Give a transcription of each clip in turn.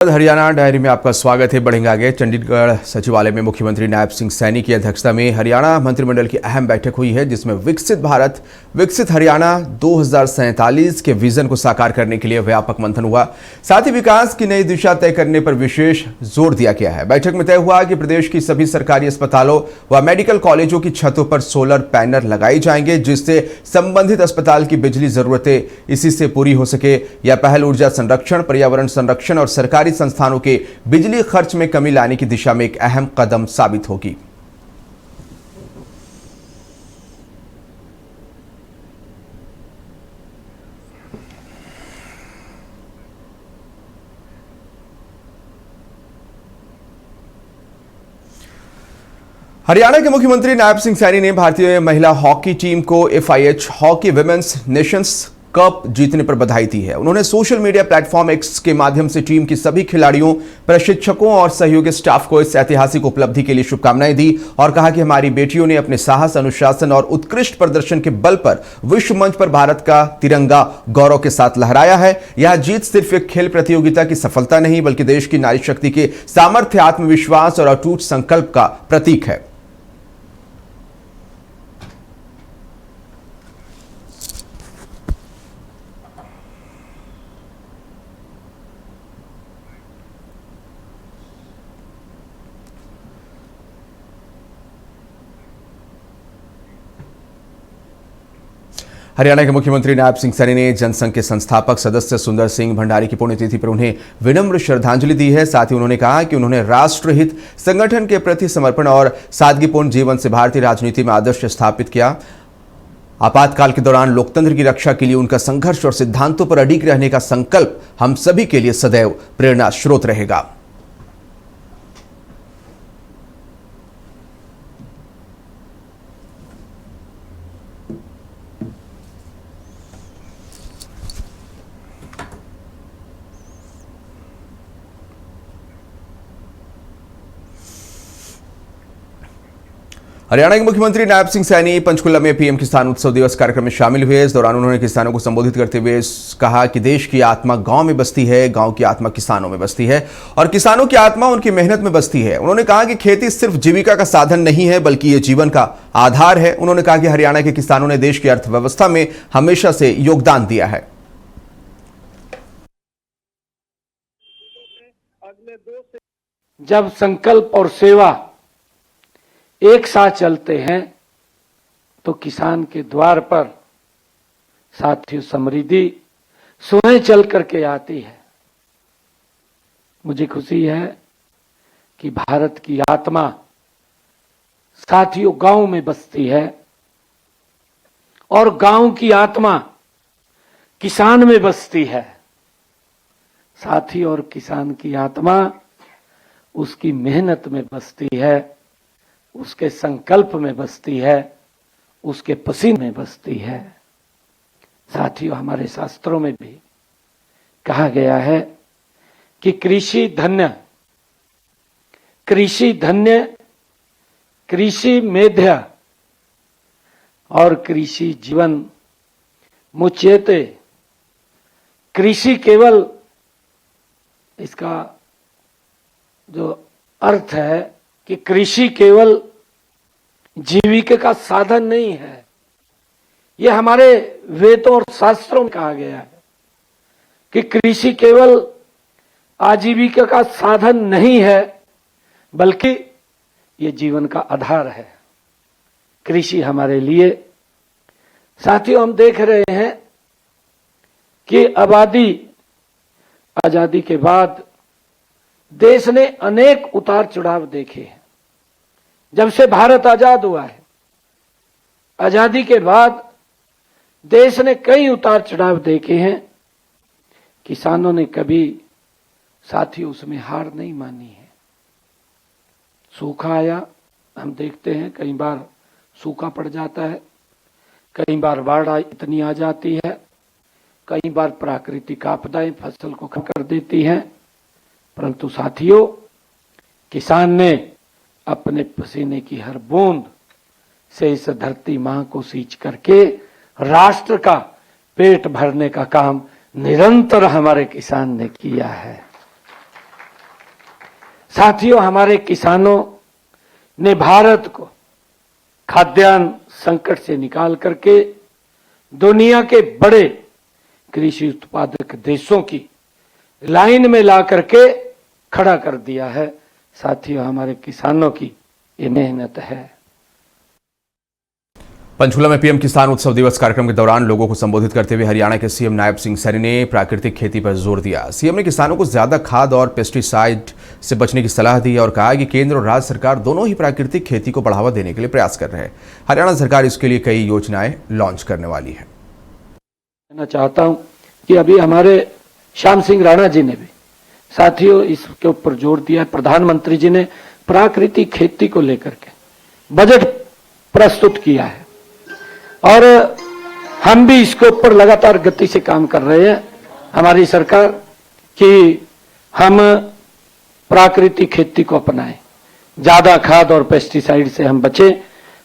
Haryana diary में आपका स्वागत है। बढ़ेंगे आगे। चंडीगढ़ सचिवालय में मुख्यमंत्री नायब सिंह सैनी की अध्यक्षता में हरियाणा मंत्रिमंडल की अहम बैठक हुई है, जिसमें विकसित भारत विकसित हरियाणा 2047 के विजन को साकार करने के लिए व्यापक मंथन हुआ। साथ ही विकास की नई दिशा तय करने पर विशेष जोर दिया गया है। बैठक में तय हुआ कि प्रदेश की सभी सरकारी अस्पतालों व मेडिकल कॉलेजों की छतों पर सोलर पैनल लगाए जाएंगे, जिससे संबंधित अस्पताल की बिजली जरूरतें इसी से पूरी हो सके। यह पहल ऊर्जा संरक्षण, पर्यावरण संरक्षण और सरकारी संस्थानों के बिजली खर्च में कमी लाने की दिशा में एक अहम कदम साबित होगी। हरियाणा के मुख्यमंत्री नायब सिंह सैनी ने भारतीय महिला हॉकी टीम को FIH hockey women's Nations cup जीतने पर बधाई दी है। उन्होंने सोशल मीडिया प्लेटफॉर्म X के माध्यम से टीम की सभी खिलाड़ियों, प्रशिक्षकों और सहयोगी स्टाफ को इस ऐतिहासिक उपलब्धि के लिए शुभकामनाएं दी और कहा कि हमारी बेटियों ने अपने साहस, अनुशासन और उत्कृष्ट प्रदर्शन के बल पर विश्व मंच पर भारत का तिरंगा गौरव के साथ लहराया है। यह जीत सिर्फ एक खेल प्रतियोगिता की सफलता नहीं, बल्कि देश की नारी शक्ति के सामर्थ्य, आत्मविश्वास और अटूट संकल्प का प्रतीक है। हरियाणा के मुख्यमंत्री नायब सिंह सैनी ने जनसंघ के संस्थापक सदस्य सुंदर सिंह भंडारी की पुण्यतिथि पर उन्हें विनम्र श्रद्धांजलि दी है। साथ ही उन्होंने कहा कि उन्होंने राष्ट्रहित संगठन के प्रति समर्पण और सादगीपूर्ण जीवन से भारतीय राजनीति में आदर्श स्थापित किया। आपातकाल के दौरान लोकतंत्र की रक्षा के लिए उनका संघर्ष और सिद्धांतों पर अडिग रहने का संकल्प हम सभी के लिए सदैव प्रेरणा स्रोत रहेगा। हरियाणा के मुख्यमंत्री नायब सिंह सैनी पंचकुला में PM किसान उत्सव दिवस कार्यक्रम में शामिल हुए। इस दौरान उन्होंने किसानों को संबोधित करते हुए कहा कि देश की आत्मा गांव में बसती है, गांव की आत्मा किसानों में बसती है और किसानों की आत्मा उनकी मेहनत में बसती है। उन्होंने कहा कि खेती सिर्फ जीविका का साधन नहीं है, बल्कि ये जीवन का आधार है। उन्होंने कहा कि हरियाणा के किसानों ने देश की अर्थव्यवस्था में हमेशा से योगदान दिया है। जब संकल्प और सेवा एक साथ चलते हैं तो किसान के द्वार पर साथियों समृद्धि स्वयं चल करके आती है। मुझे खुशी है कि भारत की आत्मा साथियों गांव में बसती है और गांव की आत्मा किसान में बसती है। साथी और किसान की आत्मा उसकी मेहनत में बसती है, उसके संकल्प में बसती है, उसके पसीने में बसती है। साथियों, हमारे शास्त्रों में भी कहा गया है कि कृषि धन्य, कृषि धन्य, कृषि मेध्य और कृषि जीवन मुच्यते। कृषि केवल, इसका जो अर्थ है कि कृषि केवल जीविका का साधन नहीं है। यह हमारे वेदों और शास्त्रों में कहा गया है कि कृषि केवल आजीविका का साधन नहीं है, बल्कि यह जीवन का आधार है। कृषि हमारे लिए, साथियों, हम देख रहे हैं कि आजादी के बाद देश ने अनेक उतार चढ़ाव देखे हैं। जब से भारत आजाद हुआ है, आजादी के बाद देश ने कई उतार चढ़ाव देखे हैं। किसानों ने कभी, साथियों, उसमें हार नहीं मानी है। सूखा आया, हम देखते हैं कई बार सूखा पड़ जाता है, कई बार बाढ़ इतनी आ जाती है, कई बार प्राकृतिक आपदाएं फसल को खत्म कर देती हैं। परंतु साथियों, किसान ने अपने पसीने की हर बूंद से इस धरती मां को सींच करके राष्ट्र का पेट भरने का काम निरंतर हमारे किसान ने किया है। साथियों, हमारे किसानों ने भारत को खाद्यान्न संकट से निकाल करके दुनिया के बड़े कृषि उत्पादक देशों की लाइन में ला करके खड़ा कर दिया है। साथियों, हमारे किसानों की ये मेहनत है। पंचकुला में पीएम किसान उत्सव दिवस कार्यक्रम के दौरान लोगों को संबोधित करते हुए हरियाणा के सीएम नायब सिंह सैनी ने प्राकृतिक खेती पर जोर दिया। सीएम ने किसानों को ज्यादा खाद और पेस्टिसाइड से बचने की सलाह दी और कहा कि केंद्र और राज्य सरकार दोनों ही प्राकृतिक खेती को बढ़ावा देने के लिए प्रयास कर रहे हैं। हरियाणा सरकार इसके लिए कई योजनाएं लॉन्च करने वाली है। मैं चाहता हूं कि अभी हमारे श्याम सिंह राणा जी ने भी साथियों इसके ऊपर जोर दिया। प्रधानमंत्री जी ने प्राकृतिक खेती को लेकर के बजट प्रस्तुत किया है और हम भी इसके ऊपर लगातार गति से काम कर रहे हैं, हमारी सरकार, कि हम प्राकृतिक खेती को अपनाएं, ज्यादा खाद और पेस्टिसाइड से हम बचें।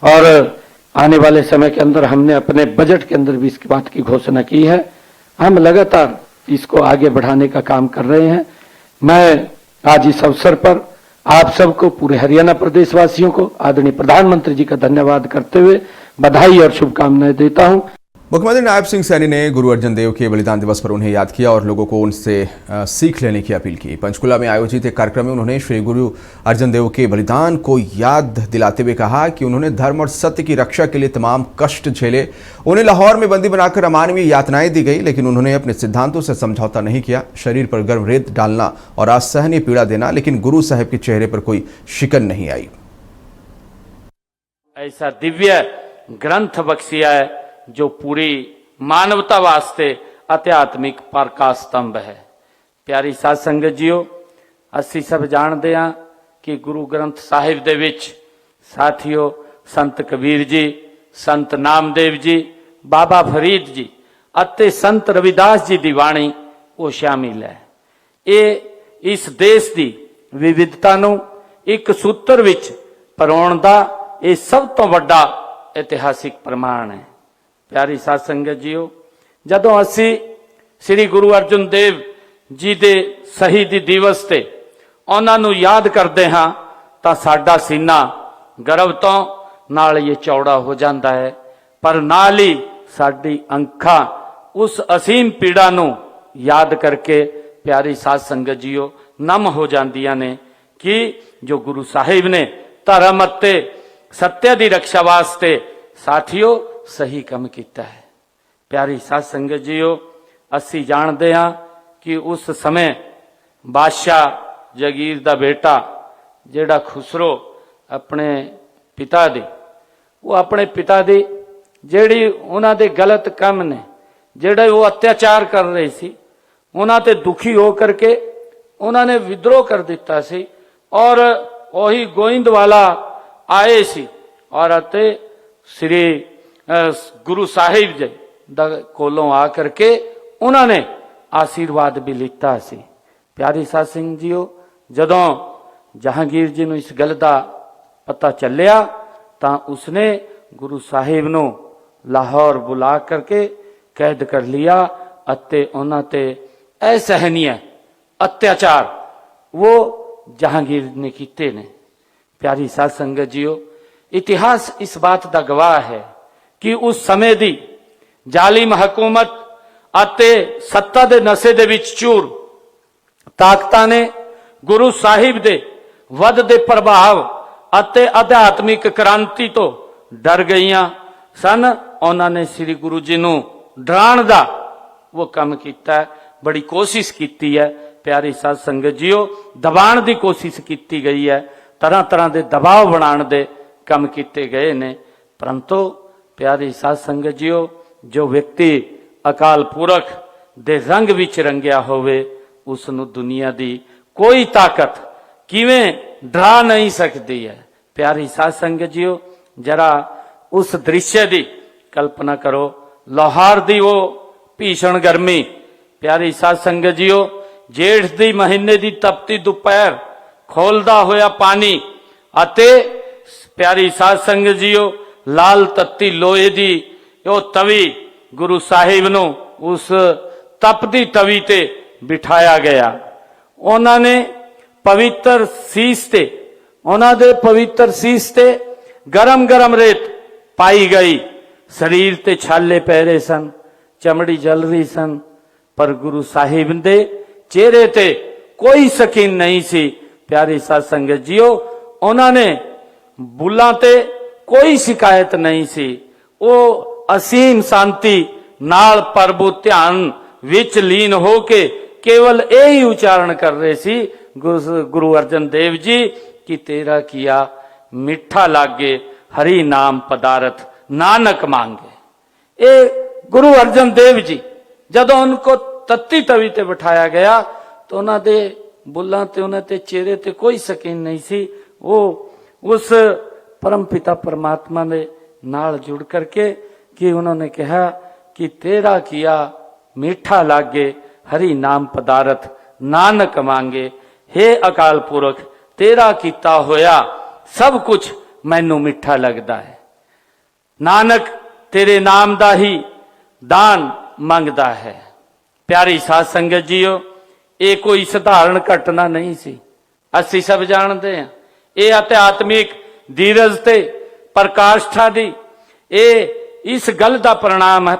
और आने वाले समय के अंदर हमने अपने बजट के अंदर भी इसकी बात की घोषणा की है। हम लगातार इसको आगे बढ़ाने का काम कर रहे हैं। मैं आज इस अवसर पर आप सबको, पूरे हरियाणा प्रदेशवासियों को आदरणीय प्रधानमंत्री जी का धन्यवाद करते हुए बधाई और शुभकामनाएं देता हूं। मुख्यमंत्री नायब सिंह सैनी ने गुरु अर्जन देव के बलिदान दिवस पर उन्हें याद किया और लोगों को उनसे सीख लेने की अपील की। पंचकुला में आयोजित एक कार्यक्रम में उन्होंने श्री गुरु अर्जन देव के बलिदान को याद दिलाते हुए कहा कि उन्होंने धर्म और सत्य की रक्षा के लिए तमाम कष्ट झेले। उन्हें लाहौर में बंदी बनाकर अमानवीय यातनाएं दी गई, लेकिन उन्होंने अपने सिद्धांतों से समझौता नहीं किया। शरीर पर गर्म रेत डालना और असहनीय पीड़ा देना, लेकिन गुरु साहब के चेहरे पर कोई शिकन नहीं आई। ऐसा दिव्य ग्रंथ बख्शिया है जो पूरी मानवता वास्ते आध्यात्मिक प्रकाश स्तंभ है। प्यारी साध संगत जीओ, ਅਸੀਂ सब जानते हैं कि गुरु ग्रंथ साहिब दे विच साथियों संत कबीर जी, संत नामदेव जी, बाबा फरीद जी ਅਤੇ संत रविदास जी ਦੀ ਬਾਣੀ ਉਹ ਸ਼ਾਮਿਲ ਹੈ। ਇਹ ਇਸ ਦੇਸ਼ ਦੀ ਵਿਵਿਧਤਾ ਨੂੰ ਇੱਕ ਸੂਤਰ ਵਿੱਚ ਪਰੋਣ ਦਾ ਇਹ ਸਭ ਤੋਂ ਵੱਡਾ ਇਤਿਹਾਸਿਕ ਪ੍ਰਮਾਣ ਹੈ। प्यारी साध संगत जीओ, जदों असी श्री गुरु अर्जन देव जी दे शहीदी दिवस ते उन्हां नूं याद करते हाँ तां साडा सीना गर्व तो नाल ये चौड़ा हो जाता है, पर नाल ही साडी अंखां उस असीम पीड़ा नूं याद करके प्यारी साध संगत जीओ नम हो जांदियां ने कि जो गुरु साहिब ने धर्म अते सत्य दी रक्षा वास्ते साथियों सही काम किया है। प्यारी साध संगत जीओ, असी जानते हाँ कि उस समय बादशाह जगीर दा बेटा जेड़ा खुसरो अपने पिता दी, वो अपने पिता दी जेड़ी उन्हां दे गलत काम ने, जेड़े वो अत्याचार कर रहे सी, उन्हां ते दुखी हो करके उन्होंने विद्रोह कर दिता सी और वही गोइंदवाला आए सी और अते श्री गुरु साहिब जी कोलों आ करके उन्होंने आशीर्वाद भी लिता सी। प्यारी साध सिंह जीओ, जदों जहांगीर जी नूं इस गल दा पता चलिया तां उसने गुरु साहिब नूं लाहौर बुला करके कैद कर लिया अते उन्हां ते असहनीय अत्याचार वो जहांगीर ने कीते ने। प्यारी साध संगत जीओ, इतिहास इस बात दा गवाह है कि उस समय दी जालिम हकूमत अते सत्ता दे नशे दे विच चूर ताकतां ने गुरु साहिब दे वधदे प्रभाव अते आध्यात्मिक क्रांति तो डर गईयां सन। उन्होंने श्री गुरु जी नूं डराण दा वो काम कीता है, बड़ी कोशिश की है। प्यारी साध संगत जीओ, दबाण दी कोशिश की गई है, तरह तरह के दबाव बनाने दे काम किए गए ने, परंतु प्यारी साध संगत जीओ, जो व्यक्ति अकाल पुरख दे रंग विच रंगिया होवे उसनूं दुनिया दी कोई ताकत किवें डरा नहीं सकती है। प्यारी साध संगत जीओ, जरा उस दृश्य दी कल्पना करो, लाहौर दी वो भीषण गर्मी। प्यारी साध संगत जीओ, जेठ दी महीने दी तपती दोपहर, खोलदा होया पानी अते प्यारी साध संगत जीओ लाल तत्ती लोहे दी वो तवी गुरु साहिब नूं उस तपदी तवी ते बिठाया गया। उन्होंने ਪਵਿੱਤਰ ਸੀਸ ਤੇ ਉਹਨਾਂ ਦੇ ਪਵਿੱਤਰ ਸੀਸ ਤੇ ਗਰਮ ਗਰਮ ਰੇਤ ਪਾਈ ਗਈ। ਸਰੀਰ ਤੇ ਛਾਲੇ ਪੈ ਰਹੇ ਸਨ, ਚਮੜੀ ਜਲ ਰਹੀ ਸਨ, ਪਰ ਗੁਰੂ ਸਾਹਿਬ ਦੇ ਚਿਹਰੇ ਤੇ ਕੋਈ ਸਕੀਨ ਨਹੀਂ ਸੀ। ਪਿਆਰੀ ਸਾਧ ਸੰਗਤ ਜੀਓ, ਉਹਨਾਂ ਨੇ ਬੁੱਲਾਂ ਤੇ ਕੋਈ ਸ਼ਿਕਾਇਤ ਨਹੀਂ ਸੀ। ਉਹ ਅਸੀਮ ਸ਼ਾਂਤੀ ਨਾਲ ਪ੍ਰਭੂ ਧਿਆਨ ਵਿੱਚ ਲੀਨ ਹੋ ਕੇ ਕੇਵਲ ਇਹ ਹੀ ਉਚਾਰਨ ਕਰ ਰਹੇ ਸੀ, ਗੁਰੂ ਅਰਜਨ ਦੇਵ ਜੀ ਕਿ ਤੇਰਾ ਕੀਆ ਮਿੱਠਾ ਲਾਗੇ, ਹਰੀ ਨਾਮ ਪਦਾਰਥ ਨਾਨਕ मांगे। ये गुरु अर्जन देव जी जदों उनको तत्ती तवी ते बिठाया गया तो उन्होंने बुल्लां ते उन्हां ते चेहरे ते कोई सकीन नहीं सी। वो उस परम पिता परमात्मा ने नाल जुड़ करके कि उन्होंने कहा कि तेरा किया मीठा लागे, हरि नाम पदारथ नानक मांगे। हे अकाल पुरख, तेरा किता होया सब कुछ मैनू मिठा लगता है। नानक तेरे नाम दा ही दान मंगदा है। प्यारी साध संगत जीओ, ये कोई साधारण घटना नहीं सी, असी सब जानते हैं। ये आध्यात्मिक धीरज ते प्रकाष्ठा दी ये इस गल दा परिणाम है।